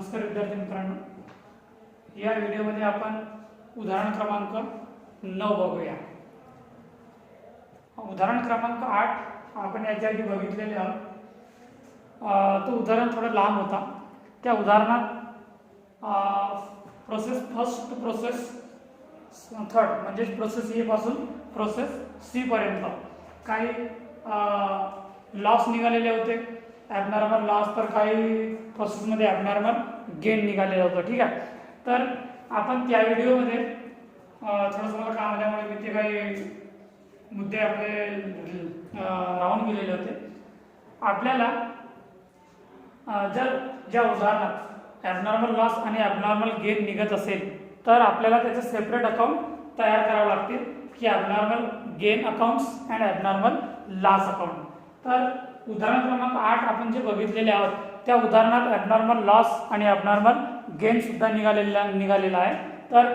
नमस्कार विद्यार्थी मित्रांनो, या व्हिडिओमध्ये आपण उदाहरण क्रमांक 9 बघूया। उदाहरण क्रमांक 8 आपण याच्या आधी बघितलेले आहोत। तो उदाहरण थोडं लांब होता। त्या उदाहरणात process first to process third म्हणजे प्रोसेस ए पासून प्रोसेस सी पर्यंत काही लॉस निघालेले होते, ॲबनॉर्मल लॉस, तर काही प्रोसेसमध्ये ॲबनॉर्मल गेन निघालेलं होतं। ठीक आहे, तर आपण त्या व्हिडिओमध्ये थोडंसं मला काम आल्यामुळे मी ते काही मुद्दे आपले राहून गेलेले होते। आपल्याला जर ज्या उदाहरणात ॲबनॉर्मल लॉस आणि ॲबनॉर्मल गेन निघत असेल तर आपल्याला त्याचे सेपरेट अकाउंट तयार करावे लागतील की abnormal gain accounts and abnormal loss account. तर उदाहरण क्रमांक 8 आपण जे बघितलेले आहोत त्या उदाहरणात ॲबनॉर्मल लॉस आणि ॲबनॉर्मल गेन सुद्धा निघालेला आहे। तर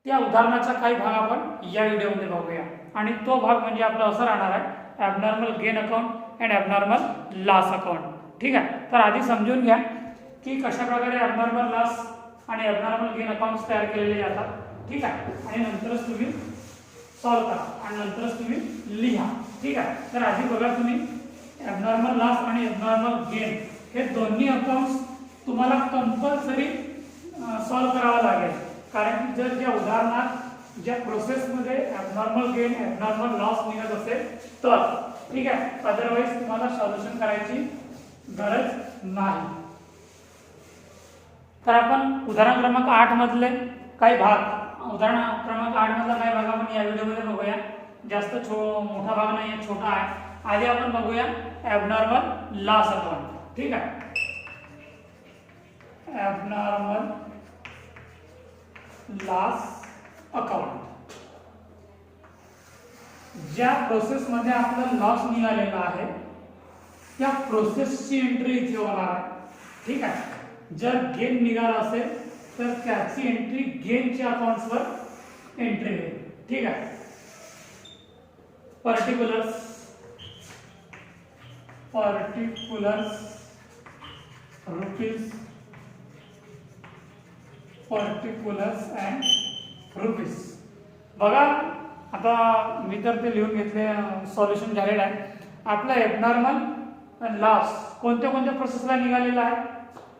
त्या उदाहरणाचा काही भाग आपण या व्हिडिओमध्ये बघूया आणि तो भाग म्हणजे आपला असं राहणार आहे abnormal gain account and abnormal loss account. ठीक आहे, तर आधी समजून घ्या की कशा प्रकारे ॲबनॉर्मल लॉस आणि ॲबनॉर्मल गेन अकाउंट्स तयार केलेले जातात। ठीक आहे, आणि नंतरच तुम्ही सॉल्व करा आणि नंतरच तुम्ही लिहा। ठीक आहे, तर आधी बघा तुम्ही ॲबनॉर्मल लॉस आणि ॲबनॉर्मल गेन हे दोन्ही अकाउंट्स तुम्हाला कंपल्सरी सॉल्व करावं लागेल, कारण की जर ज्या उदाहरणात ज्या प्रोसेसमध्ये ॲबनॉर्मल गेन ॲबनॉर्मल लॉस निघत असेल तर ठीक आहे, अदरवाईज तुम्हाला सॉल्युशन करायची गरज नाही। तर आपण उदाहरण क्रमांक 8 मधले काही भाग, उदाहरण क्रमांक 8 मधला काही भाग आपण या व्हिडिओमध्ये बघूया। जास्त मोठा भाग नाही आहे, छोटा आहे। आधी आपण बघूया ॲबनॉर्मल लॉस अकाउंट। ठीक आहे, ॲबनॉर्मल लॉस अकाउंट ज्या प्रोसेसमध्ये आपला लॉस निघालेला आहे त्या प्रोसेसची एंट्री इथे होणार आहे। ठीक आहे, जर गेन निघाला असेल तर त्याची एंट्री गेनच्या अकाउंट्सवर एंट्री होईल। ठीक आहे, particulars rupees, particulars and rupees. बघा आता मी तर ते लिहून घेतले, सॉल्युशन झालेलं आहे। आपला ॲबनॉर्मल लॉस कोणत्या कोणत्या प्रोसेसला निघालेला आहे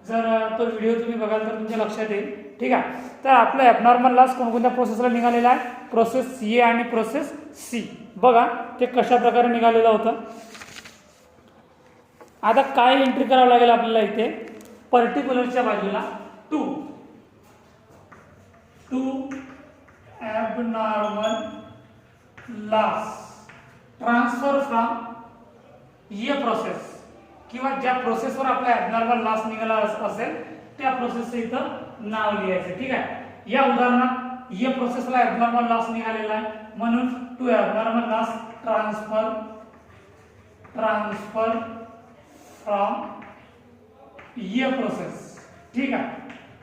जर तो व्हिडिओ तुम्ही बघाल तर तुमच्या लक्षात येईल। ठीक आहे, तर आपला ॲबनॉर्मल लॉस कोणकोणत्या प्रोसेसला निघालेला आहे, प्रोसेस ए आणि प्रोसेस सी। बघा ते कशा प्रकारे निघालेलं होतं। आता काय एंट्री करावं लागेल आपल्याला इथे, पर्टिक्युलरच्या बाजूला to abnormal loss transfer from A process, किंवा ज्या प्रोसेसवर आपला ॲबनॉर्मल लॉस निघाला असेल त्या प्रोसेसचं इथं नाव लिहायचं। ठीक आहे, या उदाहरणात ए प्रोसेसला ॲबनॉर्मल लॉस निघालेला आहे म्हणून to abnormal loss transfer from A process. ठीक आहे,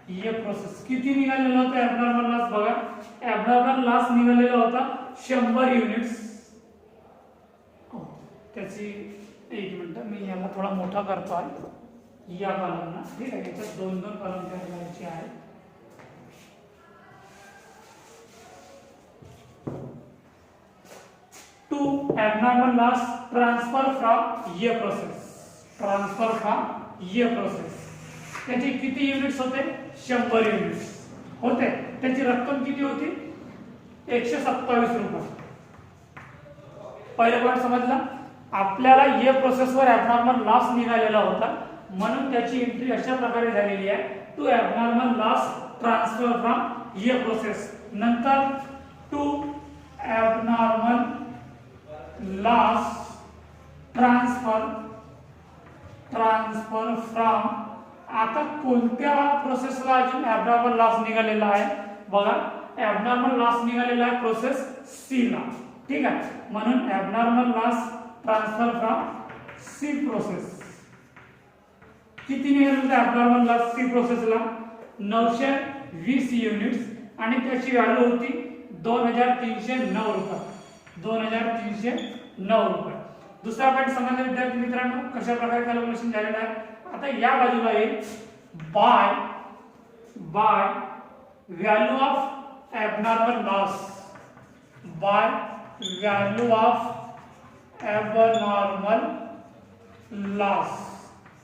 ए प्रोसेस किती निघालेलं होतं ॲबनॉर्मल लॉस, बघा ॲबनॉर्मल लॉस निघालेला होता 100 युनिट्स। त्याची एक मिनिट मी याला थोडा मोठा करतो आहे या कॉलमला। ठीक आहे, याच्यात दोन कॉलम तयार करायचे आहेत। To abnormal loss transfer from A process, त्याची किती युनिट्स होते, 100 युनिट्स होते। त्याची रक्कम किती होती, 127 रुपये। पहिला पॉईंट समजला, आपल्याला ए प्रोसेसवर ॲबनॉर्मल लॉस निघालेला होता म्हणून त्याची एंट्री अशा प्रकारे झालेली आहे to abnormal loss transfer from A process. नंतर to abnormal loss transfer from, आता कोणत्या प्रोसेसला अजून ॲबनॉर्मल लॉस निघालेला आहे, बघा ॲबनॉर्मल लॉस निघालेला आहे प्रोसेस सी ला। ठीक आहे, म्हणून abnormal loss transfer from C process. किती निघाले ॲबनॉर्मल लॉस सी प्रोसेसला, 920 युनिट्स आणि त्याची व्हॅल्यू होती 2309 रुपये। 2309 रुपये। दुसरा पॉईंट समजला विद्यार्थी मित्रांनो कशा प्रकारे कॅल्क्युलेशन झालेलं आहे। आता या बाजूला येईल by value of abnormal loss, by value of abnormal loss,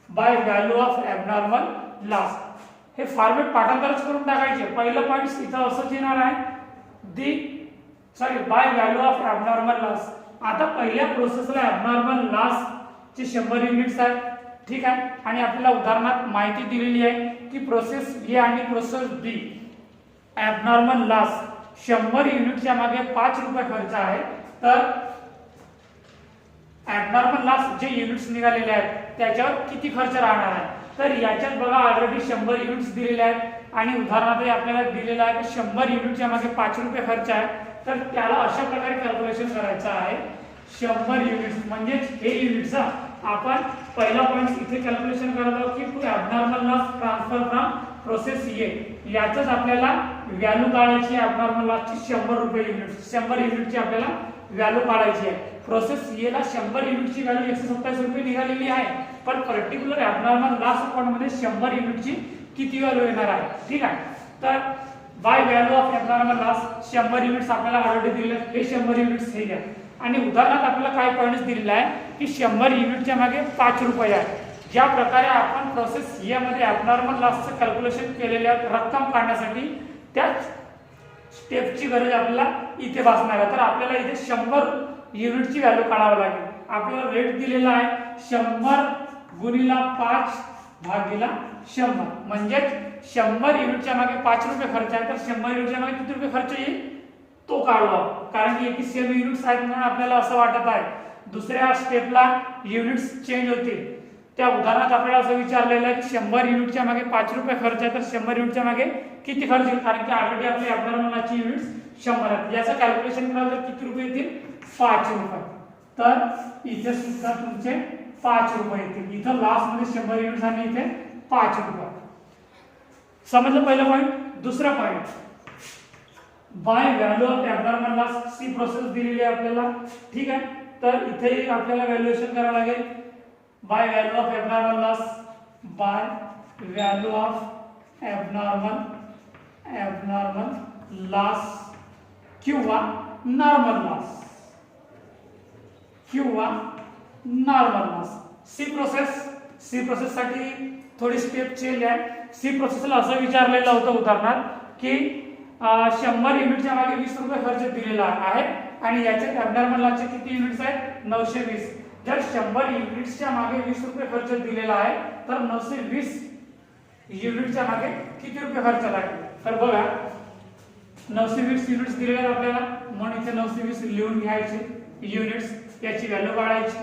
by value of abnormal loss. हे फॉर्मेट पाठांतरच करून टाकायचे. पहिलं पॉइंट इथं असंच येणार आहे, by value of abnormal loss. आता पहिल्या प्रोसेसला एबनॉर्मल लॉस चे 100 युनिट्स आहेत, ठीक आहे. आणि आपल्याला उदाहरणात माहिती दिलेली आहे की प्रोसेस ए आणि प्रोसेस बी एबनॉर्मल लॉस 100 युनिटच्या मागे 5 रुपये खर्च आहे. तर एबनॉर्मल लॉस जे युनिट्स निघालेले आहेत त्याच्यावर किती खर्च राहणार आहे. तर याच्यात बघा ऑलरेडी 100 युनिट्स दिलेले आहेत आणि उदाहरणार्थ आपल्याला दिलेलं आहे की 100 युनिटच्या मागे 5 रुपये खर्च आहे. तर त्याला अशा प्रकारे कॅल्क्युलेशन करायचं आहे. 100 युनिट्स म्हणजे हे युनिट्स आपण पहिला पॉइंट इथे कॅल्क्युलेशन करत आहोत की to abnormal loss transfer from process A, याचंच आपल्याला व्हॅल्यू काढायची आहे. एबनॉर्मल लॉसची 100 रुपये युनिट्स, 100 युनिटची आपल्याला व्हॅल्यू काढायची आहे. प्रोसेस ए ला 100 युनिटची व्हॅल्यू 127 रुपये निघालेली आहे, पण पर्टिक्युलर एबनॉर्मल लॉस अकाउंट मध्ये 100 युनिटची किती व्हॅल्यू येणार आहे, ठीक आहे. तर by value of abnormal loss 100 units आपल्याला ऑलरेडी दिले, हे 100 युनिट्स हे घ्या. आणि उदाहरणार्थ आपल्याला काय पॉइंट्स दिलेला आहे की 100 युनिटच्या मागे 5 रुपये आहे. ज्या प्रकारे आपण प्रोसेस ए मध्ये एबनॉर्मल लॉसचं कॅल्क्युलेशन केलेल्या रक्कम काढण्यासाठी त्याच स्टेपची गरज आपल्याला इथे भासणार आहे. तर आपल्याला इथे 100 युनिटची व्हॅल्यू काढावी लागेल. आपल्याला रेट दिलेला आहे 100 गुणिला 5 भागिला 100, म्हणजे 100 युनिटच्या मागे 5 रुपये खर्च आहे. तर 100 युनिटच्या मागे किती रुपये खर्च येईल तो काढू, कारण की 1 सेम युनिट्स आहेत म्हणून आपल्याला असं वाटत आहे. दुसऱ्या स्टेपला युनिट्स चेंज होतील. त्या उदाहरणात आपल्याला असं विचारलेलं आहे की 100 युनिटच्या मागे 5 रुपये खर्च आहे, तर 100 युनिटच्या मागे किती खर्च येईल, कारण की ऑलरेडी आपली एबनॉर्मलची युनिट्स 100 आहेत. याचं कॅल्क्युलेशन करायला तर किती रुपये येतील, 5 रुपये. तर इथे सुद्धा तुमचे 5 रुपये येतील. इथं लॉस मध्ये 100 युनिट्स आणि इथे 5 रुपये. समजलं पहिलं पॉइंट. दुसरा point by value of abnormal loss, C process दिलेली आहे आपल्याला, ठीक आहे. तर इथे आपल्याला व्हॅल्युएशन करावं लागेल. By value of abnormal loss, by value of abnormal loss किंवा नॉर्मल लॉस, किंवा नॉर्मल लॉस. सी प्रोसेस साठी थोडी स्टेप चेंज आहे. सी प्रोसेसला असं विचारलेलं होतं उदाहरणार्थ की 100 युनिटच्या मागे 20 रुपये खर्च दिलेला आहे आणि याच्यात एबनॉर्मल लॉसचे किती युनिट्स आहेत, 920. जर 100 युनिट्सच्या मागे 20 रुपये खर्च दिलेला आहे तर 920 युनिटच्या मागे किती रुपये खर्च लागेल. तर बघा 920 युनिट्स दिलेले आहेत आपल्याला, म्हणून इथे 920 लिहून घ्यायचे युनिट्स, याची व्हॅल्यू काढायची,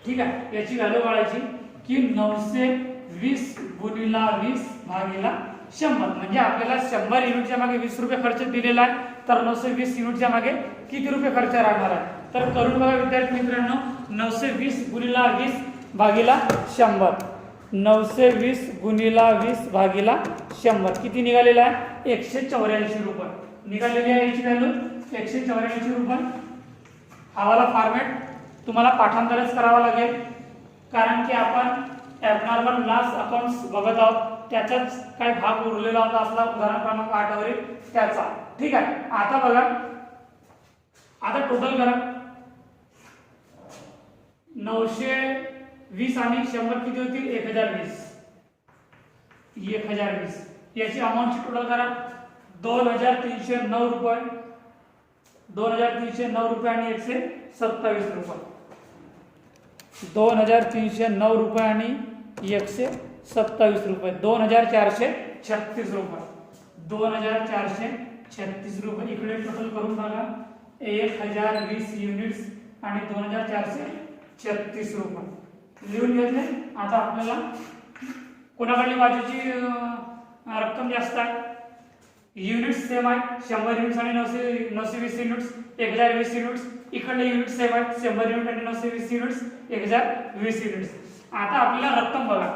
ठीक आहे. याची व्हॅल्यू काढायची की 920 गुणिला 20 भागिला 100, म्हणजे आपल्याला 100 युनिटच्या मागे 20 रुपये खर्च दिलेला आहे, तर 920 युनिटच्या मागे किती रुपये खर्च राहणार आहे. तर करून बघा विद्यार्थी मित्रांनो. 920 गुणिला 20 भागिला 100, 920 गुणिला 20 भागिला 100 किती निघालेला आहे, 184 रुपये निघालेली आहे. याची व्हॅल्यू 184 रुपये. आवाला फॉर्मेट तुम्हाला पाठांतरच करावा लागेल, कारण की आपण एबनॉर्मल लॉस अकाउंट्स बघत आहोत. त्याचाच काही भाग उरलेला होता आपला उदाहरण क्रमांक 8 वरील त्याचा, ठीक आहे. आता बघा, आता टोटल करा. 920 आणि 100 किती होतील, 1020. याची अमाऊंटची टोटल करा 2309 रुपये, 2309 रुपये आणि 127 रुपये, 2309 रुपये आणि 127 रुपये, 2436 रुपये, 2436 रुपये. इकडे टोटल करून बघा 1020 युनिट्स आणि 2436 रुपये लिहून घेतले. आता आपल्याला कोणाकडली बाजूची रक्कम जास्त आहे, युनिट्स सेम आहे, 100 युनिट्स आणि 920 युनिट्स, 1020 युनिट्स. इकडले युनिट्स सेम आहेत, 100 युनिट आणि 920 युनिट्स, 1020 युनिट्स. आता आपल्याला रक्कम बघा,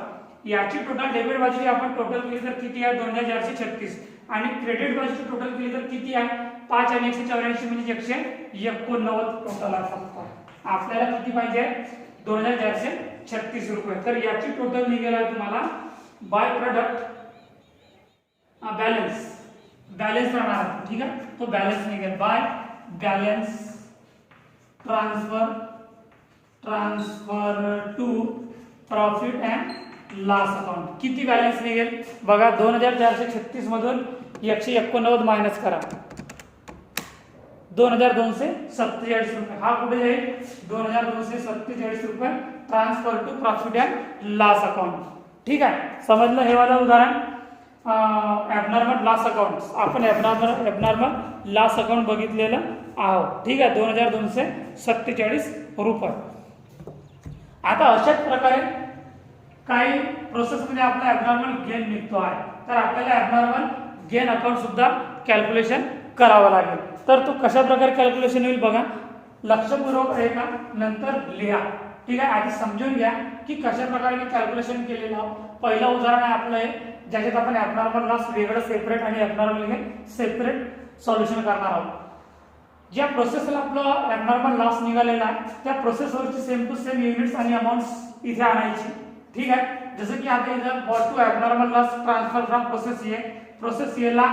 याची टोटल डेबिट बाजूची आपण टोटल केली तर किती आहे, 2436, आणि क्रेडिट बाजूची टोटल केली तर किती आहे, 5 आणि 184 म्हणजे 189 टोटल आहे. फक्त आपल्याला किती पाहिजे, 2436 36 रुपये. तर याची टोटल निघेल आहे तुम्हाला बाय प्रोडक्ट बॅलन्स राहणार आहे. ठीक आहे, तो बॅलन्स निघेल by balance transfer to profit and loss account. किती बॅलन्स निघेल बघा, 2436 मधून 189 मायनस करा, 2247 रुपये. हा कुठे जाईल, 2247 रुपये transfer to profit and loss account. ठीक आहे, समजलं हे वाला उदाहरण. ॲबनॉर्मल लॉस अकाउंट, आपण ॲबनॉर्मल लॉस अकाउंट बघितलेलं आहोत. ठीक आहे, 2247 रुपये. आता अशाच प्रकारे काही प्रोसेसमध्ये आपला ॲबनॉर्मल गेन निघतो आहे, तर आपल्याला ॲबनॉर्मल गेन अकाउंट सुद्धा कॅल्क्युलेशन करावं लागेल. तर तो कशा प्रकारे कॅल्क्युलेशन होईल बघा, लक्षपूर्वक आहे का, नंतर लिहा. ठीक आहे, आधी समजून घ्या की कशा प्रकारे मी कॅल्क्युलेशन केलेलं आहे. पहिलं उदाहरण आहे आपलं हे, ज्याच्यात आपण ॲबनॉर्मल लॉस वेगळं सेपरेट आणि ॲबनॉर्मल गेन सेपरेट सॉल्युशन करणार आहोत. ज्या प्रोसेसला आपलं ॲबनॉर्मल लॉस निघालेला आहे त्या प्रोसेसवरची सेम टू सेम युनिट्स आणि अमाऊंट्स इथे आणायची. ठीक आहे, जसं की आता इथं bought to abnormal loss transfer from process A ला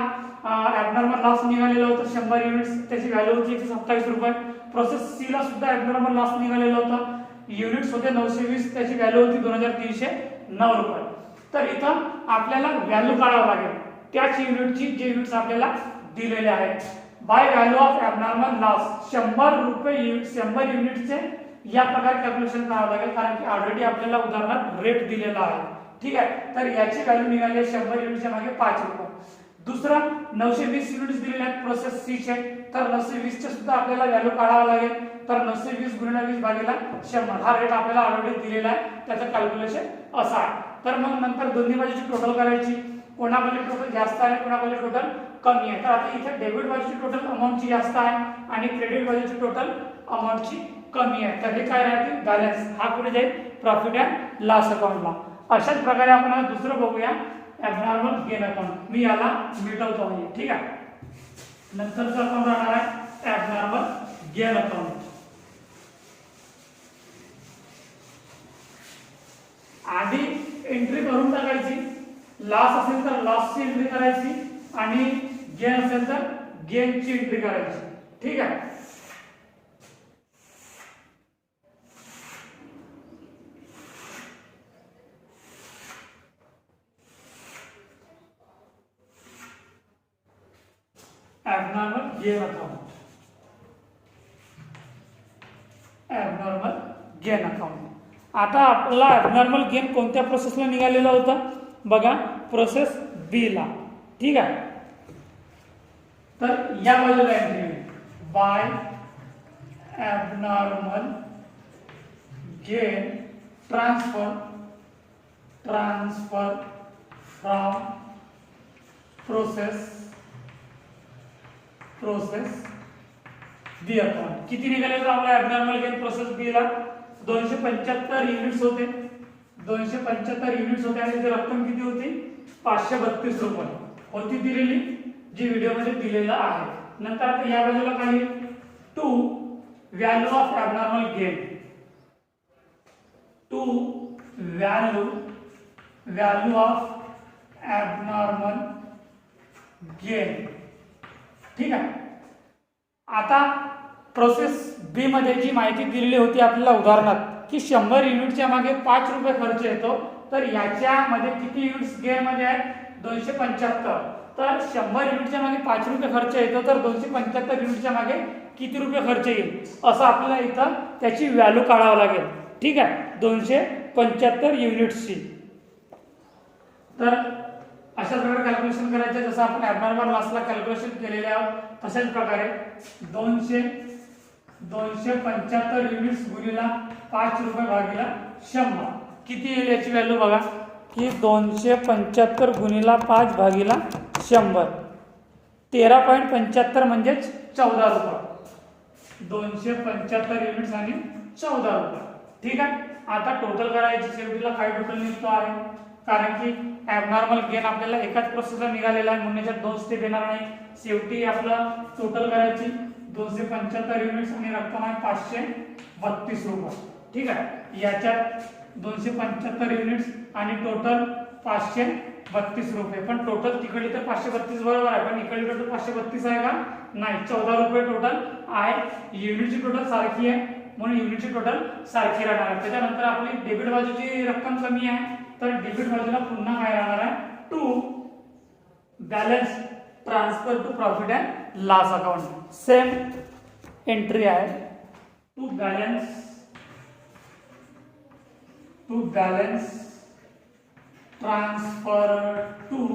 ॲबनॉर्मल लॉस निघालेलं होतं 100 युनिट्स, त्याची व्हॅल्यू होती 127 रुपये. प्रोसेस सी ला सुद्धा ॲबनॉर्मल लॉस निघालेलं होतं, युनिट्स होते 920, त्याची व्हॅल्यू होती 2309 रुपये. तर इथं आपल्याला व्हॅल्यू काढावं लागेल त्याच युनिटची, जे युनिट्स आपल्याला दिलेले आहेत. By value of abnormal loss 100 युनिटचे या प्रकारे कॅल्क्युलेशन करावं लागेल, कारण की ऑलरेडी आपल्याला उदाहरणात रेट दिलेला आहे. ठीक आहे, तर याची व्हॅल्यू निघाली आहे 100 युनिटच्या मागे 5 रुपये. दुसरा 920 युनिट्स दिलेले आहेत प्रोसेस सी चे, तर 920 चे सुद्धा आपल्याला व्हॅल्यू काढावा लागेल. तर 920 गुणिले 20 भागिले 100 हा रेट आपल्याला ऑलरेडी दिलेला आहे, त्याचं कॅल्क्युलेशन असं आहे. तर मग नंतर दोन्ही बाजूची टोटल करायची, कोणाकडे टोटल जास्त आहे कोणाकडे टोटल कमी आहे. तर आता इथे डेबिट बाजूची टोटल अमाऊंटची जास्त आहे आणि क्रेडिट बाजूची टोटल अमाऊंटची कमी आहे. तर हे काय राहते, बॅलन्स. हा कुठे जाईल, प्रॉफिट अँड लॉस अकाउंटला. अशाच प्रकारे आपण आता दुसरं बघूया, ॲबनॉर्मल गेन अकाउंट. मी याला मिटवतो आहे. ठीक आहे, नंतरचं अकाउंट राहणार आहे ॲबनॉर्मल गेन अकाउंट. आधी एंट्री करून टाकायची, लॉस असेल तर लॉसची एंट्री करायची आणि गेन असेल तर गेनची एंट्री करायची. ठीक आहे, abnormal gain account, abnormal gain account. आता आपला ॲबनॉर्मल गेन कोणत्या प्रोसेसला निघालेला होता बघा, प्रोसेस बी ला. ठीक आहे, तर या बाजूला entry by abnormal gain transfer from process B account. किती निघालेलं आपला ॲबनॉर्मल गेन प्रोसेस बी ला, 275 युनिट्स होते. 275 युनिट्स होते आणि त्याची रक्कम किती होती, 532 रुपये होती दिलेली, जी व्हिडिओमध्ये दिलेलं आहे. नंतर आता या बाजूला काही to value of abnormal gain, to value of abnormal gain. ठीक आहे, आता प्रोसेस बी मध्ये जी माहिती दिलेली होती आपल्याला उदाहरणात की 100 युनिटच्या मागे 5 रुपये खर्च येतो, तर याच्यामध्ये किती युनिट्स गेन मध्ये आहेत, 275. तर 100 युनिटच्या मागे 5 रुपये खर्च येतो, तर 275 युनिटच्या मागे किती रुपये खर्च येईल असं आपल्याला इथं त्याची व्हॅल्यू काढावं लागेल. ठीक आहे, 275 युनिट्सची. तर अशा प्रकारे कॅल्क्युलेशन करायचं, जसं आपण ॲबनॉर्मल लॉसला कॅल्क्युलेशन केलेले आहोत तशाच प्रकारे 275 युनिट्स गुणिला 5 रुपये भागिला 100 किती येईल याची व्हॅल्यू बघा की 275 गुणिला 5 भागिला 100 13.75 म्हणजेच 14 रुपये. 275 युनिट्स आणि 14 रुपये. ठीक आहे, आता टोटल करायची, शेवटीला काय टोटल निघतो आहे, कारण की ॲबनॉर्मल गेन आपल्याला एकाच प्रोसेसला निघालेला आहे म्हणून याच्यात 2 स्टेप येणार नाही. शेवटी आपलं टोटल करायची 275 युनिट्स आणि रक्कम आहे 532 रुपये. ठीक आहे. याच्यात 275 युनिट्स आणि टोटल 532 रुपये. पण टोटल तिकडली तर 532 बरोबर आहे, पण इकडली टोटल 532 आहे का? नाही, 14 रुपये टोटल आहे. युनिटची टोटल सारखी आहे म्हणून युनिटची टोटल सारखी राहणार आहे. त्याच्यानंतर आपली डेबिट बाजूची रक्कम कमी आहे, तर डेबिट बाजूला पुन्हा काय राहणार आहे? To balance transfer to profit and loss account. Same entry आहे, to balance transfer to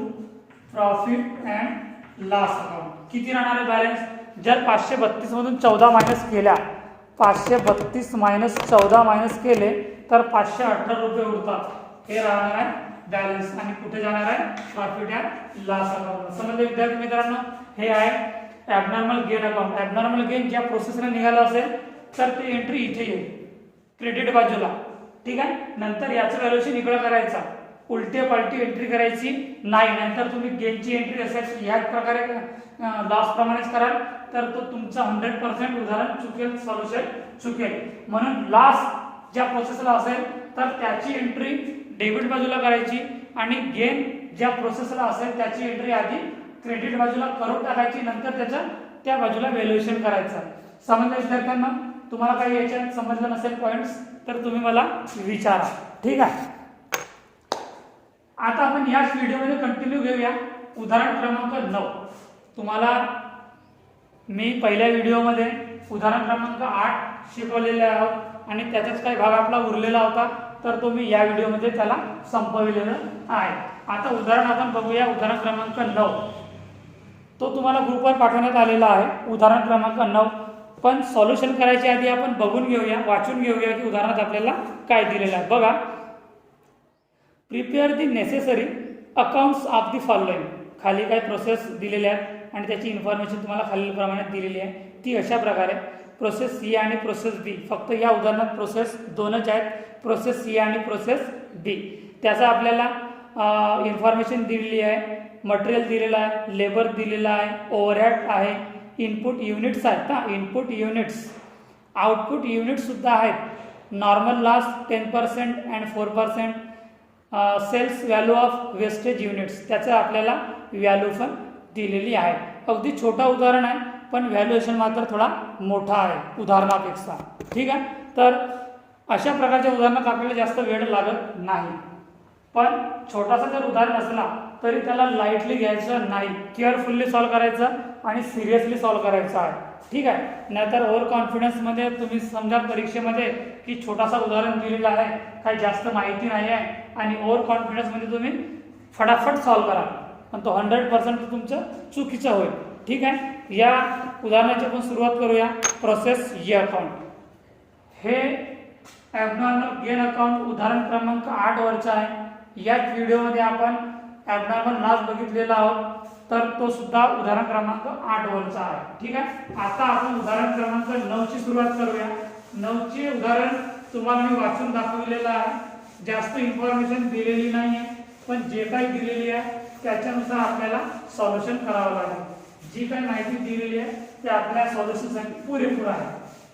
profit and loss account. किती राहणार आहे बॅलन्स? जर 532 मधून 14 मायनस केल्या, 532 मायनस 14 मायनस केले तर 518 रुपये उरतात. हे राहणार आहे बॅलन्स आणि कुठे जाणार आहे? Profit and loss account. समजले विद्यार्थी मित्रांनो? हे आहे abnormal gain account. Abnormal gain ज्या प्रोसेसने निघालं असेल तर ते एंट्री इथे येईल क्रेडिट बाजूला. ठीक आहे. नंतर याचं व्हॅल्युएशन इकडं करायचा, उलटे पालटी एंट्री करायची नाही. नंतर तुम्ही गेनची एंट्री असेल ह्याच प्रकारे लॉस प्रमाणेच कराल तर तो तुमचा 100% उदाहरण चुकेल, सॉल्युशन चुकेल. म्हणून लॉस ज्या प्रोसेसला असेल तर त्याची एंट्री डेबिट बाजूला करायची आणि गेन ज्या प्रोसेसला असेल त्याची एंट्री आधी क्रेडिट बाजूला करून टाकायची, नंतर त्या बाजूला व्हॅल्युएशन करायचं. समजलं विद्यार्थ्यांना? तुम्हाला काही याच्यात समजलं नसेल पॉइंट्स तर तुम्ही मला विचारा. ठीक आहे. आता आपण याच व्हिडिओमध्ये कंटिन्यू घेऊया. उदाहरण क्रमांक 9. तुम्हाला मी पहिल्या व्हिडिओमध्ये उदाहरण क्रमांक 8 शिकवलेले आहोत आणि त्याचाच काही भाग आपला उरलेला होता, तर तो मी या व्हिडिओमध्ये त्याला संपविलेलं आहे. आता उदाहरण आपण बघूया. उदाहरण क्रमांक 9 तो तुम्हाला ग्रुपवर पाठवण्यात आलेला आहे. उदाहरण क्रमांक 9. पण सॉल्युशन करायच्या आधी आपण बघून घेऊया, वाचून घेऊया की उदाहरणात आपल्याला काय दिलेलं आहे. बघा, prepare the necessary accounts of the following. खाली काही प्रोसेस दिलेल्या आहेत आणि त्याची इन्फॉर्मेशन तुम्हाला खालील प्रमाणे दिलेली आहे. ती अशा प्रकारे प्रोसेस सी आणि प्रोसेस बी. फक्त या उदाहरणात प्रोसेस दोनच आहेत, प्रोसेस सी आणि प्रोसेस बी. त्याचा आपल्याला इन्फॉर्मेशन दिलेली आहे, मटेरियल दिलेलं आहे, लेबर दिलेला आहे, ओव्हरहेड आहे, इनपुट युनिट्स आहेत ना, इनपुट युनिट्स, आउटपुट युनिट्स सुद्धा आहेत, normal loss 10% and 4%, sales value of wastage units, त्याचं आपल्याला व्हॅल्यू पण दिलेली आहे. अगदी छोटा उदाहरण आहे पण व्हॅल्युएशन मात्र थोडा मोठा आहे उदाहरणापेक्षा. ठीक आहे. तर अशा प्रकारच्या उदाहरणात आपल्याला जास्त वेळ लागत नाही, पण छोटासा जर उदाहरण असला तरी त्याला लाईटली घ्यायचं नाही, केअरफुल्ली सॉल्व्ह करायचं आणि सिरियसली सॉल्व्ह करायचं आहे. ठीक आहे. नाहीतर ओव्हर कॉन्फिडन्समध्ये तुम्ही समजा परीक्षेमध्ये की छोटासा उदाहरण दिलेलं आहे, काही जास्त माहिती नाही आहे आणि ओव्हर कॉन्फिडन्समध्ये तुम्ही फटाफट सॉल्व्ह करा पण तो 100% तुमचं चुकीचं होईल. ठीक आहे. या उदाहरणाची आपण सुरुवात करूया. प्रोसेस ए अकाउंट. हे ॲबनॉर्मल गेन अकाउंट उदाहरण क्रमांक 8 वरचं आहे. याच व्हिडिओमध्ये आपण ॲबनॉर्मल लॉस बघितलेला आहोत, तर तो सुद्धा उदाहरण क्रमांक 8 वरचा आहे. ठीक आहे. आता आपण उदाहरण क्रमांक 9 ची सुरुवात करूया. 9 चे उदाहरण तुम्हाला मी वाचून दाखवलेलं आहे. जास्त इन्फॉर्मेशन दिलेली नाही आहे, पण जे काही दिलेली आहे त्याच्यानुसार आपल्याला सॉल्युशन करावं लागेल. जी काही माहिती दिलेली आहे ते आपल्या सॉल्युशनसाठी पुरेपूर आहे,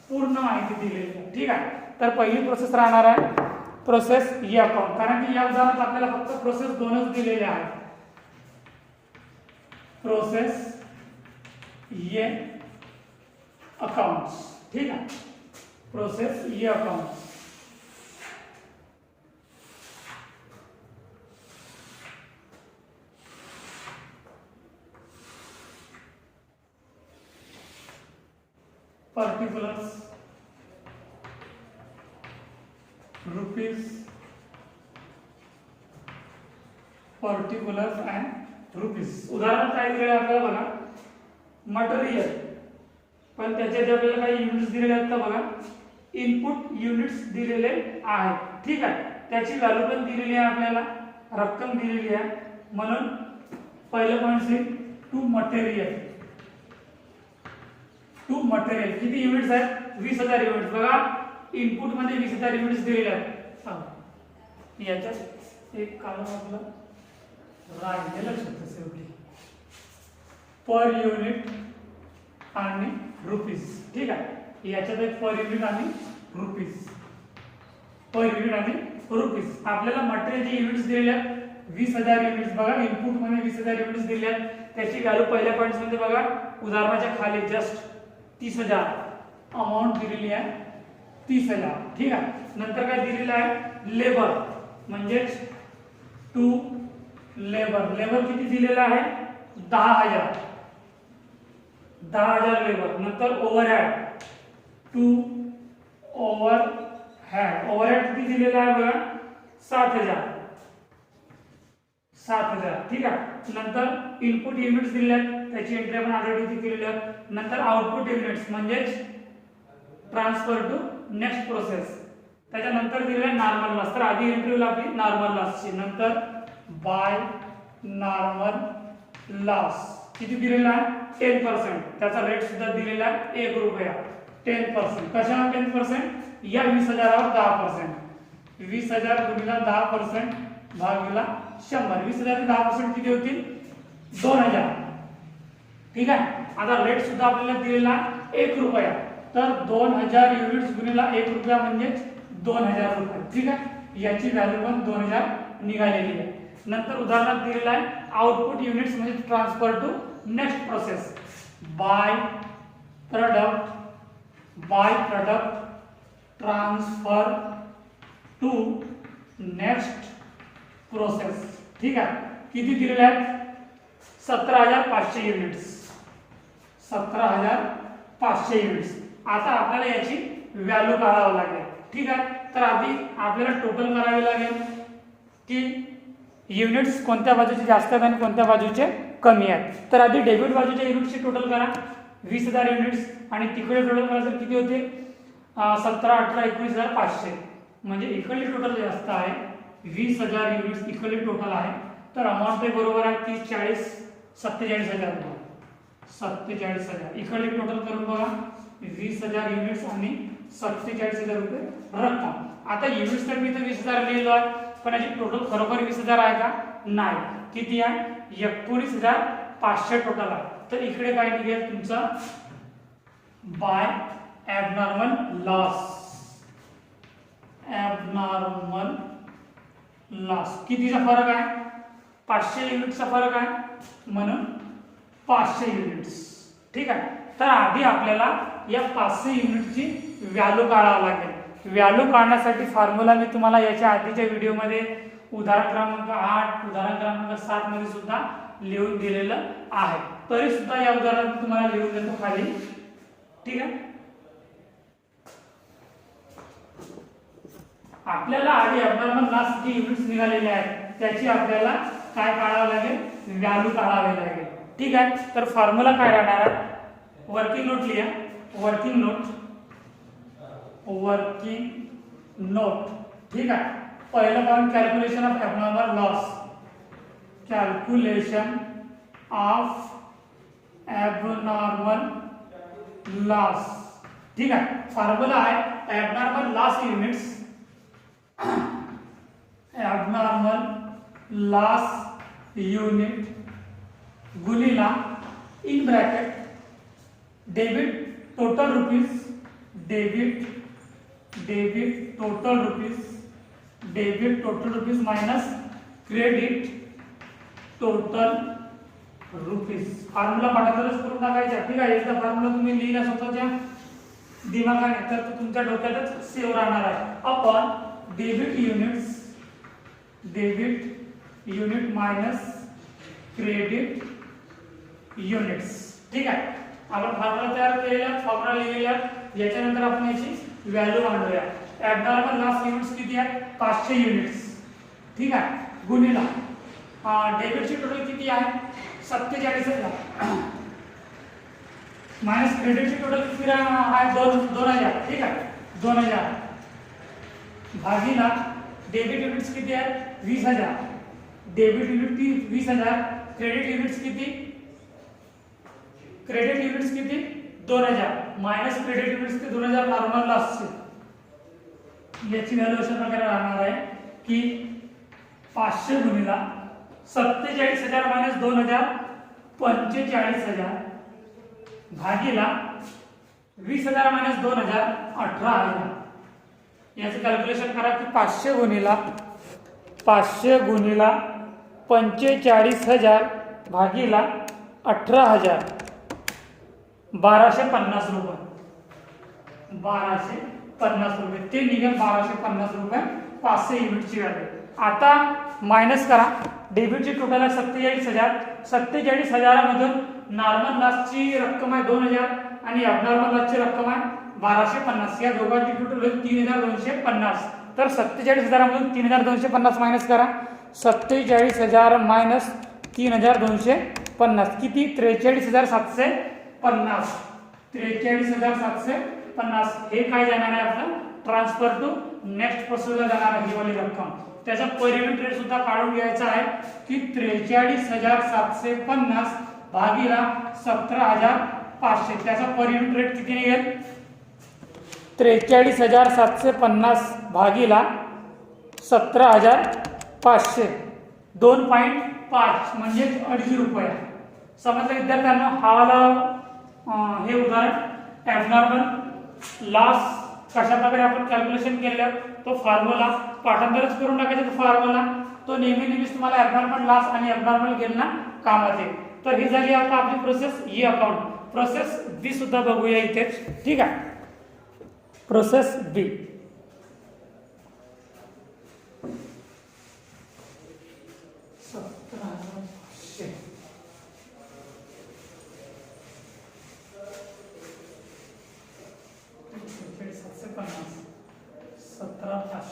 पूर्ण माहिती दिलेली आहे. ठीक आहे. तर पहिली प्रोसेस राहणार आहे प्रोसेस ए अकाउंट, कारण की या उदाहरणात आपल्याला फक्त प्रोसेस दोनच दिलेले आहेत. प्रोसेस ए अकाउंट्स. ठीक आहे. Process A account. Particulars, rupees, particulars and rupees. उदाहरण काय दिलेलं आहे आपल्याला बघा, मटेरियल, पण त्याच्यात आपल्याला काही युनिट्स दिलेले आहेत का बघा, इनपुट युनिट्स दिलेले आहेत. ठीक आहे. त्याची व्हॅल्यू पण दिलेली आहे, आपल्याला रक्कम दिलेली आहे. म्हणून पहिलं पॉईंट येईल टू मटेरियल. टू मटेरियल किती युनिट्स आहेत? 20,000 युनिट्स. बघा इनपुट मध्ये 20,000 युनिट्स दिलेले आहेत. याच्यात एक कालम आपलं राहिलेलं लक्षात शेवटी पर युनिट आणि रुपीज. ठीक आहे. याच्यात एक पर युनिट आणि रुपीज. पर युनिट आणि रुपीज. आपल्याला मटेरियलचे युनिट्स दिलेले आहेत 20,000 युनिट्स. बघा इनपुट मध्ये 20,000 युनिट्स दिले आहेत. त्याची व्हॅल्यू पहिल्या पॉइंट्स मध्ये बघा उदाहरणाच्या खाली जस्ट 30,000 अमाऊंट दिलेली आहे 30,000. ठीक आहे. नंतर काय दिलेलं आहे लेबर म्हणजेच टू लेबर. लेबर किती दिलेला आहे 10,000 लेबर. नंतर ओव्हरहेड टू ओव्हरहेड. ओव्हरहेड किती दिलेला आहे बघा 7,000. ठीक आहे. नंतर इनपुट युनिट्स दिले आहेत त्याची एंट्री आपण ऑलरेडी केलेली आहे. नंतर आउटपुट युनिट्स म्हणजेच ट्रान्सफर टू नेक्स्ट प्रोसेस. त्याच्यानंतर दिलेला नॉर्मल लॉस. तर आधी एंट्री होईल आपली नॉर्मल लॉसची. नंतर बाय नॉर्मल लॉस किती दिलेला आहे 10%. त्याचा रेट सुद्धा दिलेला आहे 1 रुपया. 10%. कशावर 10%? या 20,000वर 10%. 20,000 गुणिले 10% भागिले 100. 20,000 चे 10% किती होतील 2,000. ठीक आहे. आता रेट सुद्धा आपल्याला दिलेला 1 रुपया. तर 2,000 युनिट्स गुणिले 1 रुपया म्हणजे 2,000 रुपये. ठीक आहे. याची व्हॅल्यू पण 2,000 निघालेली आहे. नंतर उदाहरणात दिलेला आहे आउटपुट युनिट्स म्हणजे transfer to next process. By product transfer to next process. ठीक आहे. किती दिलेले आहेत 17,500 युनिट्स. 17,500 युनिट्स. आता आपल्याला याची व्हॅल्यू काढावी लागेल. ठीक आहे. तर आधी आपल्याला टोटल करावे लागेल की युनिट्स कोणत्या बाजूचे जास्त आहेत आणि कोणत्या बाजूचे कमी आहेत. तर आधी डेबिट बाजूच्या युनिट्सची टोटल करा 20,000 युनिट्स आणि तिकडे टोटल करायला तर किती होते 17, 18, 19,500. म्हणजे इकडली टोटल जास्त आहे 20,000 युनिट्स इकडली टोटल आहे. तर अमाऊंट ते बरोबर आहे 30, 40, 47,000 रुपये. 47,000 इकडली टोटल करून बघा 20,000 युनिट्स आणि 47,000 रुपये रक्कम. आता युनिट्स तर मी तर 20,000 लिहिलो आहे पण याची टोटल खरोखर 20,000 आहे का नाही. किती आहे 19,500 टोटल आहे. तर इकडे काय निघेल तुमचा बाय ॲबनॉर्मल लॉस. कितीचा फरक आहे 500 युनिट्सचा फरक आहे म्हणून 500 युनिट्स. ठीक आहे. तर आधी आपल्याला या 500 युनिटची व्हॅल्यू काढावी लागेल. व्हॅल्यू काढण्यासाठी फॉर्म्युला मी तुम्हाला याच्या आधीच्या व्हिडिओमध्ये उदाहरण क्रमांक 8 उदाहरण क्रमांक 7 मध्ये सुद्धा लिहून दिलेलं आहे. तरी सुद्धा या उदाहरणात तुम्हाला लिहून देतो खाली. ठीक आहे. आपल्याला आधी ॲबनॉर्मल लॉस जी युनिट्स निघालेले आहेत त्याची आपल्याला काय काढावं लागेल व्हॅल्यू काढावी लागेल. ठीक आहे. तर फॉर्म्युला काय राहणार आहे वर्किंग नोट लिहा. Working note. ठीक आहे. पहिलं पाहून calculation of abnormal loss. Calculation of abnormal loss. ठीक आहे. फॉर्म्युला आहे abnormal loss units abnormal loss unit गुणिला in bracket debit total rupees debit total rupees minus credit total rupees. Formula पाठांतरच करून टाकायचा. ठीक आहे. एकदा फॉर्म्युला तुम्ही लिहिला स्वतःच्या दिमागाने तर तो तुमच्या डोक्यातच सेव्ह राहणार आहे. आपण debit unit minus credit units. ठीक आहे. आपण फॉर्म्युला तयार केलेला फॉर्म्युला लिहिलेला. याच्यानंतर आपण याची व्हॅल्यू मांडूया. ॲबनॉर्मल लॉस युनिट्स किती आहेत 500 युनिट्स. ठीक आहे. गुणिला डेबिटची टोटल किती आहे 47,000 मायनस क्रेडिटची टोटल किती आहे 2,000. ठीक आहे. 2,000 भागीला डेबिट युनिट्स किती आहेत 20,000. Debit unit 20,000. क्रेडिट युनिट्स किती 2,000 मायनस क्रेडिट युनिट्स ते 2,000 नॉर्मल लॉसचे. याची व्हॅल्यू अशा प्रकारे राहणार आहे की 500 गुणिला 47,000 मायनस 2,000 45,000 भागीला 20,000 मायनस 2,000 18,000. याचं कॅल्क्युलेशन करा की 500 गुणिला 45,000 भागीला 18,000 1250 रुपये. 1250 रुपये ते निघेल 1250 रुपये 500 युनिटची व्हॅल्यू. आता मायनस करा. डेबिटची टोटल आहे 47,000. 47,000 मधून नॉर्मल लॉसची रक्कम आहे 2,000 आणि ॲबनॉर्मल लॉसची रक्कम आहे 1250. या दोघांची टोटल होईल 3,250. तर 47,000 मधून 3,250 मायनस करा. 47,000 मायनस 3,250 किती? 43,750. 43,750 हे काय जाणार आहे आपलं? ट्रान्सफर टू नेक्स्ट प्रोसेसला जाणार आहे ही वाली रक्कम. त्याचा पर युनिट रेट सुद्धा काढून घ्यायचा आहे की 43,750 भागीला 17,500. त्याचा पर युनिट रेट किती निघेल? 43,750 भागीला 17,500 2.5 म्हणजे 250 रुपये. समजलं विद्यार्थ्यांना? हा वाला हे उदाहरण ॲबनॉर्मल लॉस कशा प्रकारे आपण कॅल्क्युलेशन केलं तो फॉर्म्युला पाठांतरच करून टाकायचा. तो फॉर्म्युला तो नेहमीच तुम्हाला ॲबनॉर्मल लॉस आणि ॲबनॉर्मल गेनना कामात येईल. तर ही झाली आता आपली प्रोसेस ई अकाउंट. प्रोसेस बी सुद्धा बघूया इथेच. ठीक आहे. प्रोसेस बी.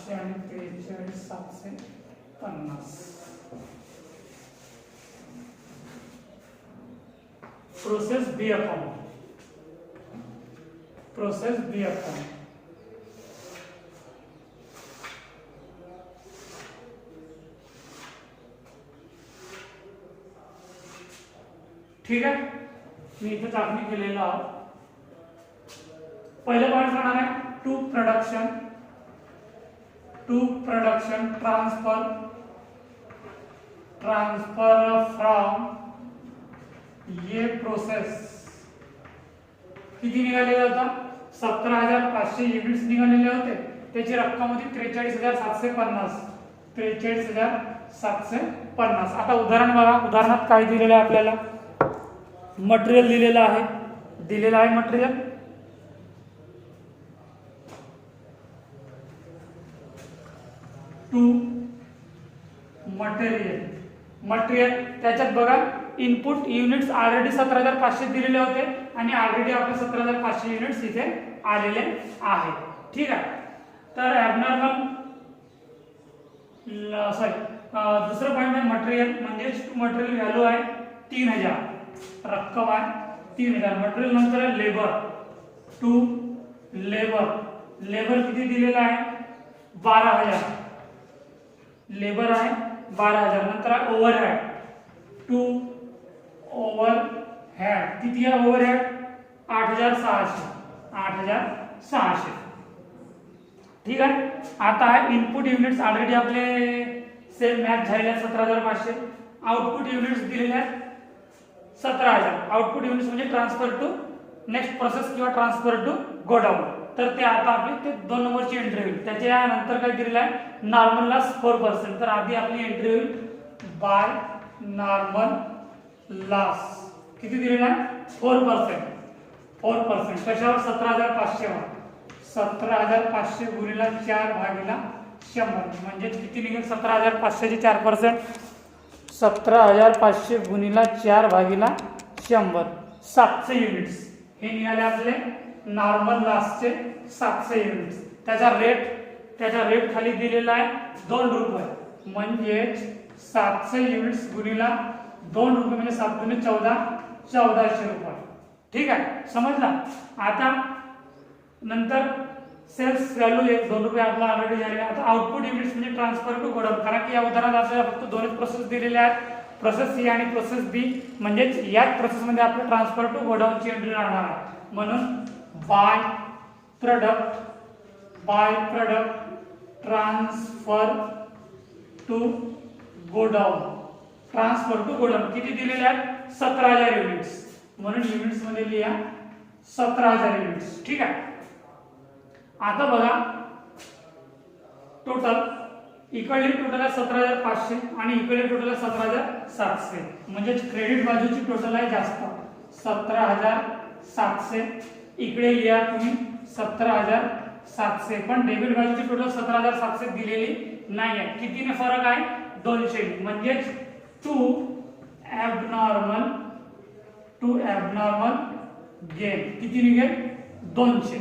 आणि 43,750. Process B account. Process B account ठीक आहे. मी इथे चाचणी केलेलं आहोत. पहिलं पॉईंट राहणार आहे टू प्रोडक्शन ट्रान्सफर फ्रॉम ये प्रोसेस. किती निघालेले होता? 17,500 युनिट्स निघालेले होते. त्याची रक्कम होती 43,750. 43,750. आता उदाहरण बघा. उदाहरणात काय दिलेलं आहे आपल्याला? मटेरियल दिलेलं आहे. मटेरियल टू मटेरियल त्याच्यात बघा इनपुट युनिट्स ऑलरेडी 17,500 दिलेले होते आणि ऑलरेडी आपले 17,500 युनिट्स इथे आलेले आहेत. ठीक आहे. तर ॲबनॉर्मल दुसरं पॉईंट आहे मटेरियल म्हणजे मटेरियल व्हॅल्यू आहे 3,000. रक्कम आहे 3,000. मटेरियल नंतर आहे लेबर. टू लेबर किती दिलेला आहे? 12,000. लेबर आहे 12,000. नंतर आहे ओव्हरहेड. टू ओव्हरहेड किती आहे? ओव्हरहेड 8,600. ठीक आहे. आता आहे इनपुट युनिट्स ऑलरेडी आपले सेम मॅच झालेले आहेत 17,500. आउटपुट युनिट्स दिलेले आहेत 17,000. आउटपुट युनिट्स म्हणजे ट्रान्सफर टू नेक्स्ट प्रोसेस किंवा ट्रान्सफर टू गोडाऊन. तर ते आता आपली ते 2 नंबरची एंट्री होईल. त्याच्या नंतर काय दिलेलं आहे? Normal loss 4%. तर आधी आपली एंट्री होईल बाय नॉर्मल लॉस. किती दिलेला आहे? 4%. कशावर? 17,500 वर. 17,500 गुणिला 4 भागीला 100 म्हणजे किती निघेल? 17,500 चे 4%. 17,500 गुणिला 4 भागीला 100 700 युनिट्स. हे निघाले आपले नॉर्मल लॉसचे 700 युनिट्स. त्याचा रेट खाली दिलेला आहे 2 रुपये. म्हणजे 700 युनिट्स गुणिला 2 रुपये म्हणजे 7 गुणिले 14,000 रुपये. ठीक आहे. समजला? आता नंतर सेल्स व्हॅल्यू 2 रुपये आपला ऑलरेडी झाले. आता आउटपुट युनिट्स म्हणजे ट्रान्सफर टू गोडाऊन. कारण की या उदाहरणात आपल्याला फक्त 2 प्रोसेस दिलेले आहेत. प्रोसेस सी आणि प्रोसेस बी. म्हणजेच याच प्रोसेसमध्ये आपलं ट्रान्सफर टू गोडाऊनची एंट्री राहणार आहे. म्हणून by product transfer to godown. किती दिलेले आहेत? 17,000 युनिट्स. म्हणून युनिट्स मध्ये लिहा 17,000 युनिट्स. ठीक आहे. आता बघा टोटल इकडली टोटल आहे 17,500 आणि इकडली टोटल आहे 17,700, म्हणजे क्रेडिट बाजूची टोटल आहे जास्त 17,700. इकडे लिहा तुम्ही 17,700, पण डेबिट बाजूची टोटल 17,700 दिलेली नाही आहे. कितीने फरक आहे? 200. म्हणजेच टू ॲबनॉर्मल गेन किती निघेल? 200.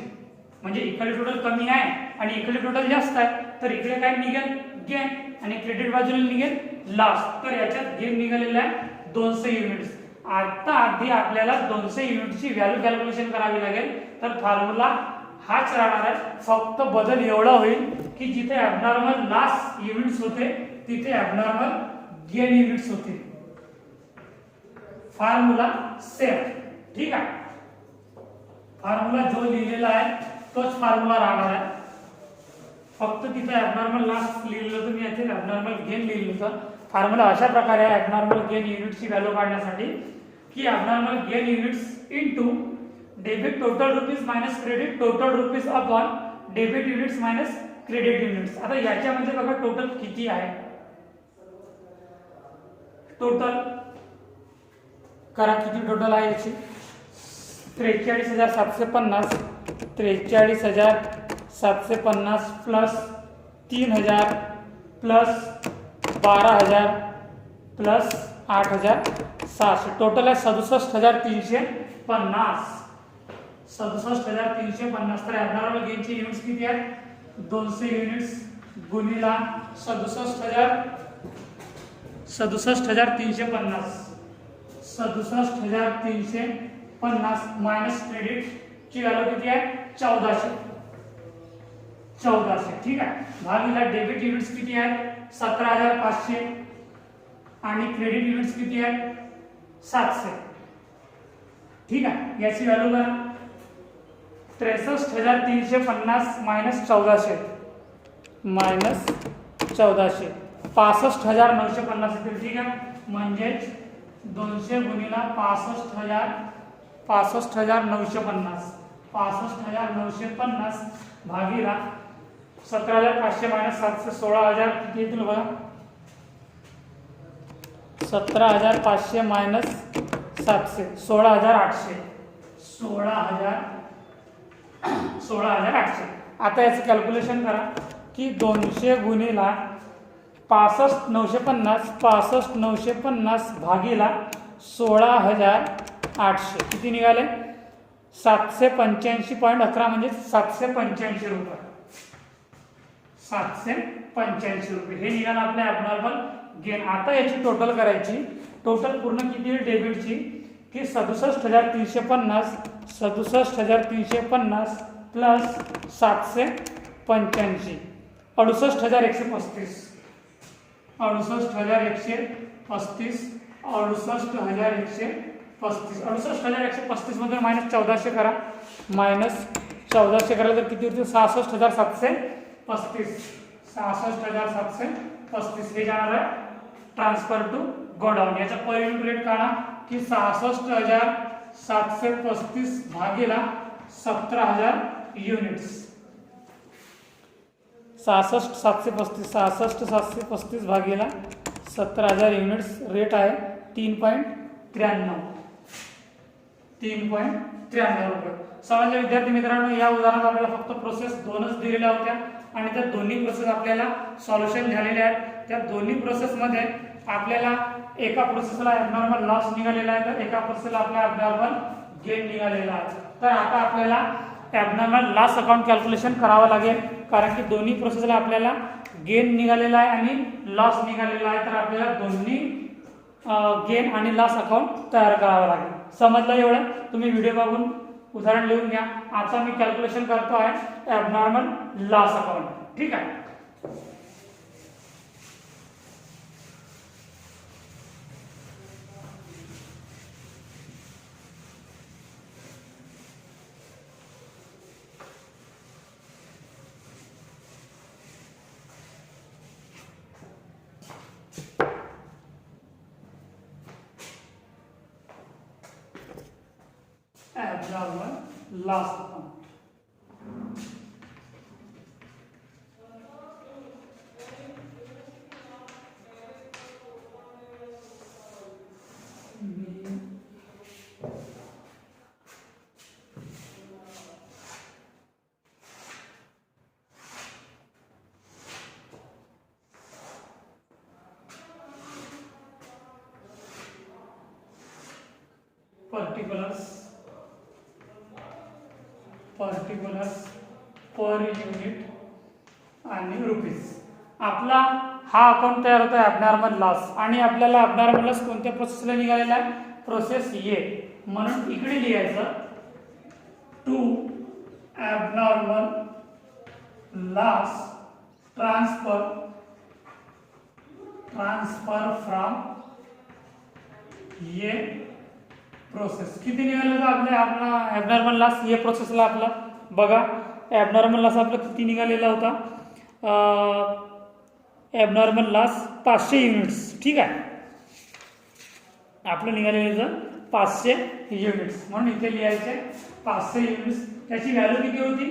म्हणजे इकडे टोटल कमी आहे आणि इकडे टोटल जास्त आहे, तर इकडे काय निघेल? गेन. आणि क्रेडिट बाजूला निघेल लॉस. तर याच्यात गेन निघालेला आहे 200 युनिट्स. आता आधी आपल्याला 200 युनिटची व्हॅल्यू कॅल्क्युलेशन करावी लागेल. तर फॉर्म्युला हाच राहणार आहे, फक्त बदल एवढा होईल की जिथे ॲबनॉर्मल लॉस युनिट्स होते तिथे ॲबनॉर्मल गेन युनिट्स होते. Formula same. ठीक आहे, फॉर्म्युला जो लिहिलेला आहे तोच फॉर्म्युला राहणार आहे, फक्त तिथे ॲबनॉर्मल लॉस लिहिलेलं होतं, मी याचे ॲबनॉर्मल गेन लिहिलं होतं. फॉर्म्युला अशा प्रकारे आहे ॲबनॉर्मल गेन युनिट्सची व्हॅल्यू काढण्यासाठी की abnormal gain units into debit total rupees minus credit total rupees upon debit units minus credit units. आता याच्यामध्ये बघा टोटल किती आहे, टोटल करा किती टोटल आहे याची? 43,750, 43,750 प्लस 3,000 प्लस 12,000 प्लस 8,600, टोटल आहे 67,350. 67,350. तर ॲबनॉर्मल गेनचे युनिट्स किती आहेत? 200 युनिट्स गुणिला 67,350 मायनस क्रेडिट ची व्हॅल्यू किती आहे? 1400. ठीक आहे, भागिला डेबिट युनिट्स किती आहेत? 17,500 आणि क्रेडिट युनिट्स किती आहेत? 700. ठीक आहे, याची व्हॅल्यू करा 63,350 मायनस 1400 65,950 येतील. ठीक आहे, म्हणजेच 200 गुणिला 65,950 भागीला 17,500 मायनस 700 16,000 किती येतील बघा? 17,500 मायनस 700 16,800. 16,800. आता याचं कॅल्क्युलेशन करा की 200 गुणिला 65,950 भागीला 16,800 किती निघाले? 785.11 म्हणजे 785 रुपये. 785 रुपये हे निघालं आपल्या ॲबनॉर्मल गेन. आता याची टोटल करायची. टोटल पूर्ण किती आहे डेबिटची? की 67,350 प्लस 785 68,135 68,135 मधून मायनस 1400 करा. मायनस 1400 करायला तर किती होते? 66,735 66,735 हे जाणार आहे ट्रान्सफर टू गोडाऊन. याचा पर युनिट रेट काढा की 66,735 भागीला 17,000 युनिट्स. 66,735 भागीला 17,000 युनिट्स. रेट आहे 3.93 रुपये. समजले विद्यार्थी मित्रांनो, या उदाहरणात आपल्याला फक्त प्रोसेस दोनच दिलेल्या होत्या आणि त्या दोन्ही प्रोसेस आपल्याला सॉल्युशन झालेले आहेत. त्या दोन्ही प्रोसेसमध्ये आपल्याला एका प्रोसेसला ॲबनॉर्मल लॉस निघालेला आहे तर एका प्रोसेसला आपला ॲबनॉर्मल गेन निघालेला आहे. तर आता आपल्याला ॲबनॉर्मल लॉस अकाउंट कॅल्क्युलेशन करावं लागेल, कारण की दोन्ही प्रोसेसला आपल्याला गेन निघालेला आहे आणि लॉस निघालेला आहे. तर आपल्याला दोन्ही गेन आणि लॉस अकाउंट तयार करावं लागेल. समजलं एवढं? तुम्ही व्हिडिओ बघून उदाहरण लिहून घ्या. आता मी कॅल्क्युलेशन करतो आहे ॲबनॉर्मल लॉस अकाउंट. ठीक आहे, abnormal loss account. Particulars per unit आणि रुपीज. आपला हा अकाउंट तयार होतो ॲबनॉर्मल लॉस आणि आपल्याला ॲबनॉर्मल लॉस कोणत्या प्रोसेसला निघालेला आहे? Process A. म्हणून इकडे लिहायचं to abnormal loss transfer from A process. किती निघालं होतं आपला ॲबनॉर्मल लॉस ए प्रोसेसला? आपला बघा ॲबनॉर्मल लॉस आपला किती निघालेला होता? Abnormal loss 500 units. ठीक आहे, आपलं निघालेलं 500 युनिट्स. म्हणून इथे लिहायचे 500 युनिट्स. त्याची व्हॅल्यू किती होती?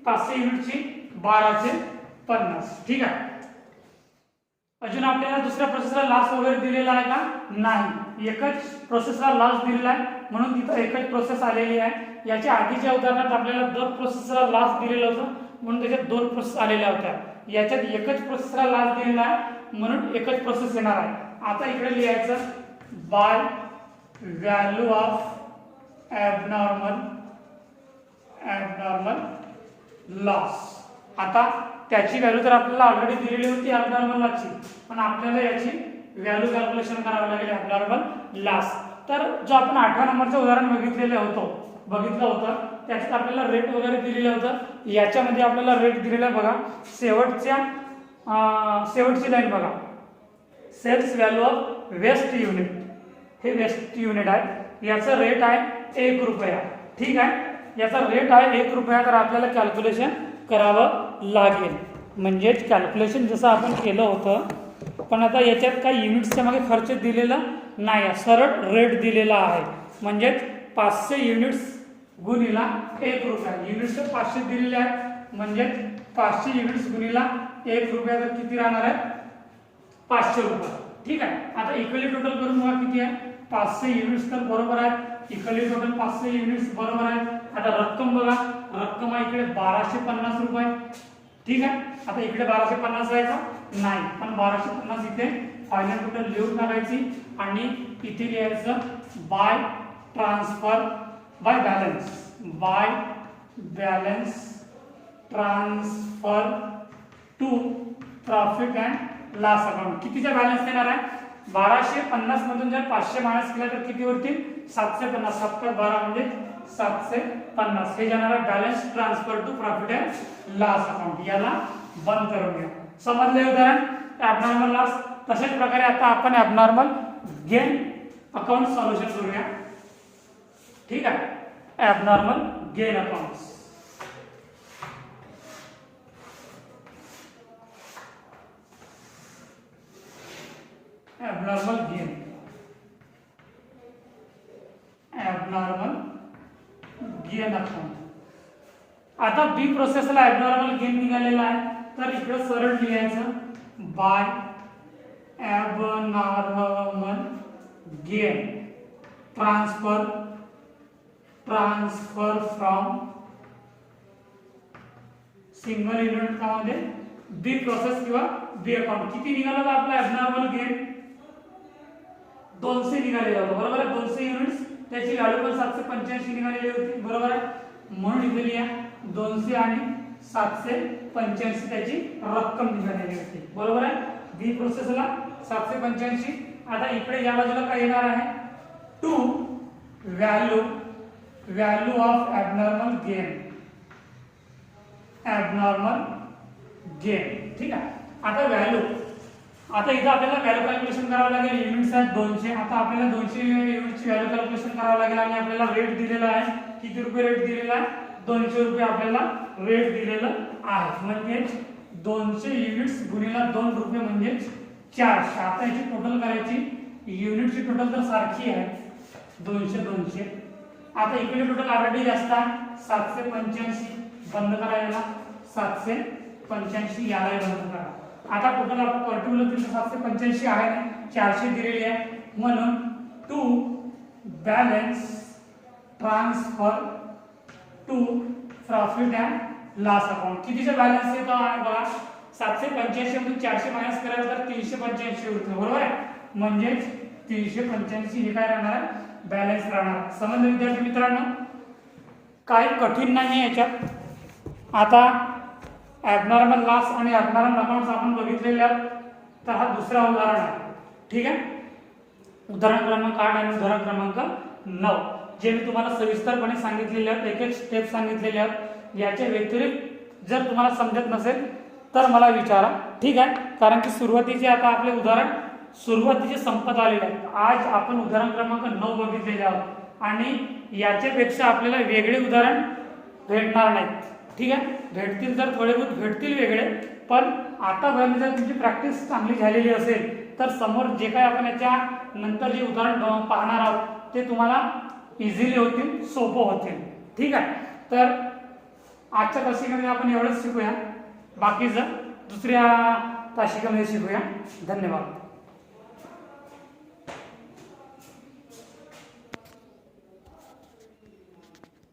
500 युनिटची 1250. ठीक आहे. अजून आपल्याला दुसऱ्या प्रोसेसला लॉस वगैरे दिलेला आहे का? नाही, एकच प्रोसेसला लॉस दिलेला आहे म्हणून तिथं एकच प्रोसेस आलेली आहे. याच्या आधीच्या उदाहरणात आपल्याला 2 प्रोसेसला लॉस दिलेलं होतं म्हणून त्याच्यात 2 प्रोसेस आलेल्या होत्या. याच्यात एकच प्रोसेसला लॉस दिलेला आहे म्हणून एकच प्रोसेस येणार आहे. आता इकडे लिहायचं by value of abnormal loss. आता त्याची व्हॅल्यू तर आपल्याला ऑलरेडी दिलेली होती ॲबनॉर्मल लॉसची, पण आपल्याला याची व्हॅल्यू कॅल्क्युलेशन करावं लागेल ॲबनॉर्मल लॉस. तर जो आपण 8व्या नंबरचं उदाहरण बघितलं होतं त्याच्यात आपल्याला रेट वगैरे दिलेलं होतं. याच्यामध्ये आपल्याला रेट दिलेला बघा, शेवटची लाईन बघा, sales value of waste unit. हे वेस्ट युनिट आहे, याचं रेट आहे 1 रुपया. ठीक आहे, याचा रेट आहे 1 रुपया. तर आपल्याला कॅल्क्युलेशन करावं लागेल. म्हणजेच कॅल्क्युलेशन जसं आपण केलं होतं, पण आता याच्यात काही युनिट्सच्या मागे खर्च दिलेला नाही, सरळ रेट दिलेला आहे. म्हणजेच 500 युनिट्स गुणिला 1 रुपया. युनिट्स 500 दिलेले आहेत म्हणजे 500 युनिट्स गुणिला 1 रुपया तर किती राहणार आहे? 500 रुपये. ठीक आहे. आता इक्वली टोटल करून बघा किती आहे? 500 युनिट्स तर बरोबर आहे. इक्वली टोटल 500 युनिट्स बरोबर आहे. आता रक्कम बघा, रक्कम आहे इकडे 1250 रुपये. ठीक आहे. आता इकडे 1250 आहे का? नाही, पण 1250 इथे फायनल टोटल लिहून टाकायची आणि इथे लिहायचं by balance transfer to profit and loss account. कितीचा बॅलन्स देणार आहे? 1250 मधून जर 500 मायनस केला तर किती होतील? 750. 7 12 म्हणजे 750. हे जाणार आहे balance transfer to profit and loss account. याला बंद करून घ्या. समजले उदाहरण ॲबनॉर्मल लॉस. तशाच प्रकारे आता आपण ॲबनॉर्मल गेन अकाउंट सॉल्युशन करूया. ठीक आहे. Abnormal gain account. Abnormal gain account. आता बी प्रोसेसला ॲबनॉर्मल गेन निघालेला आहे तर इकडे सरळ लिहायचं by abnormal gain transfer from single unit मध्ये बी प्रोसेस किंवा बी अकाउंट. किती निघाला आपला ॲबनॉर्मल गेन? 200 निघालेला होता. बरोबर आहे. 200 युनिट्स, त्याची व्हॅल्यू पण 785 निघालेली होती. बरोबर आहे. म्हणून इथे लिहा 200 आणि 785 त्याची रक्कम निघालेली होती. बरोबर आहे. बी प्रोसेसला 785. आता इकडे या बाजूला काय येणार आहे? To value of abnormal gain. ठीक आहे. आता व्हॅल्यू, आता इथं आपल्याला व्हॅल्यू कॅल्क्युलेशन करावं लागेल. युनिट्स आहेत 200. आता आपल्याला 200 युनिटची व्हॅल्यू कॅल्क्युलेशन करावं लागेल आणि आपल्याला रेट दिलेला आहे. किती रुपये रेट दिलेला आहे? 200 रुपये आपल्याला रेट दिलेलं आहे. म्हणजे 200 युनिट्स गुणिला 2 रुपये म्हणजे 400. आता याची टोटल करायची. युनिटची टोटल तर सारखी आहे 200. आता इकडे टोटल ऑलरेडी जास्त आहे 785. बंद करायला 785 याला बंद करा. आता टोटल आपण पर्टिक्युलर 785 आहे ना, 400 दिलेली आहे. म्हणून to balance transfer to profit and loss account. कितीचा बॅलन्स येतो आहे बघा? 785 मधून 400 मायनस करायला तर 385 होतं. बरोबर आहे. म्हणजेच 385 हे काय राहणार आहे? बॅलन्स राहणार. समजलं विद्यार्थी मित्रांनो? काही कठीण नाही आहे याच्यात. आता ॲबनॉर्मल लॉस आणि ॲबनॉर्मल अकाउंट्स आपण बघितलेले आहेत. तर हा दुसरा उदाहरण आहे. ठीक आहे. उदाहरण क्रमांक 8 आणि उदाहरण क्रमांक 9 जे मी तुम्हाला सविस्तरपणे सांगितलेले आहेत, एक एक स्टेप सांगितलेले आहेत. याच्या व्यतिरिक्त जर तुम्हाला समजत नसेल तर मला विचारा. ठीक आहे. कारण की सुरुवातीचे आता आपले उदाहरण सुरुवातीचे संपत आलेले आहेत. आज आपण उदाहरण क्रमांक 9 बघितलेले आहोत आणि याच्यापेक्षा आपल्याला वेगळे उदाहरण भेटणार नाहीत. ठीक आहे. भेटतील तर थोडे बहुत भेटतील वेगळे, पण आतापर्यंत जर तुमची प्रॅक्टिस चांगली झालेली असेल तर समोर जे काही आपण याच्या नंतर जे उदाहरण पाहणार आहोत ते तुम्हाला इझिली होतील, सोपं होतील. ठीक आहे. तर आजच्या तासिकेमध्ये आपण एवढंच शिकूया. बाकीचं दुसऱ्या तासिकेमध्ये शिकूया. धन्यवाद.